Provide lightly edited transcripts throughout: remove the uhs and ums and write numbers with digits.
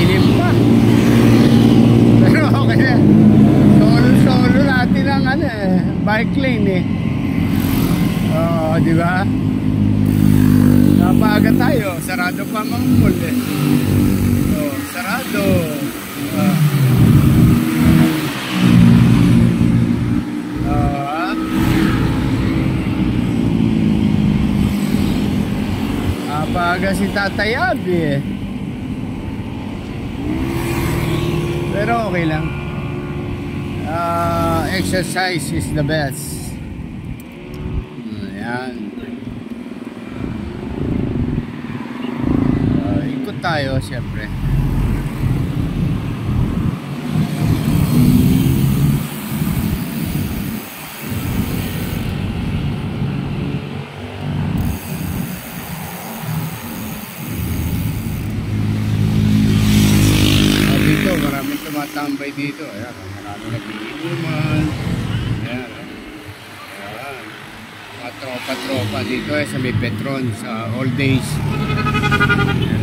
madilim pa. Pero okay na. Solo natin ang ano bike lane Oo, di ba? Napaga tayo. Sarado pa mga mall sarado. Napaga si Tatay Abi pero okay lang. Exercise is the best. Ayan. Ikot tayo syempre. Maraming tumatambay dito. Ayan, maraming nag-iinuman. Ayan, ayan. Mga tropa-tropa dito sa may Petron sa all days. Ayan.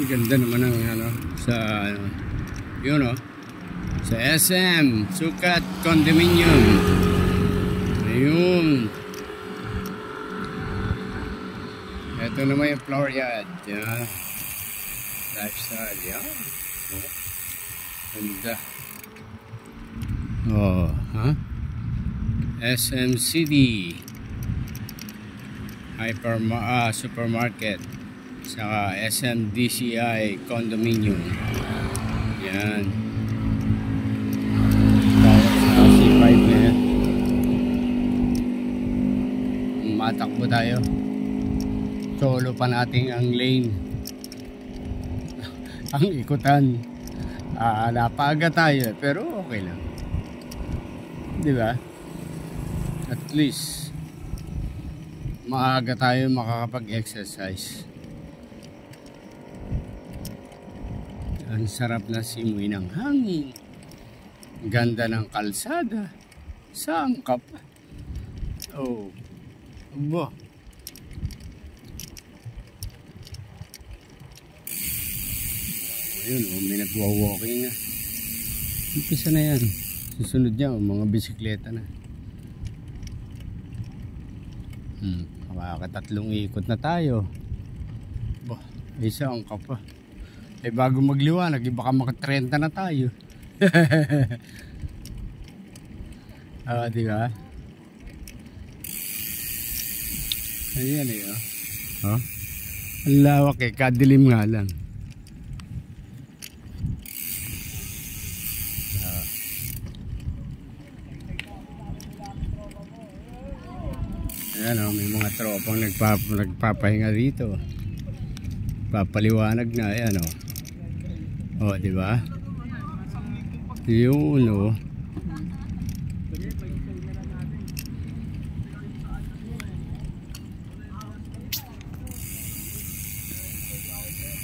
Ganda naman ang ano sa yun sa SM Sukat Condominium. Ayun. Ito naman yung flower yard. Yan. Lifestyle. Yan. Ganda. SM City Supermarket sa SMDCI Condominium. Yan. Sa C5 na yan. Matakbo tayo. Solo pa natin ang lane. Ang ikutan. Napaga tayo pero okay lang. Di ba? At least maaga tayo makakapag-exercise. Ang sarap na simoy ng hangin. Ganda ng kalsada. Saan ka pa? Oh. Aba. Ayun, may nagwa-walking na. Umpisa na yan. Susunod niya, mga bisikleta na. Makakatatlong ikot na tayo. Bah, isa ang kapa. Bago magliwanag, baka maka-30 na tayo. Di ba? Ayan ang lawak kadilim nga lang. Ayan may mga tropang nagpapahinga dito. Papaliwanag na, ayan di ba? Yun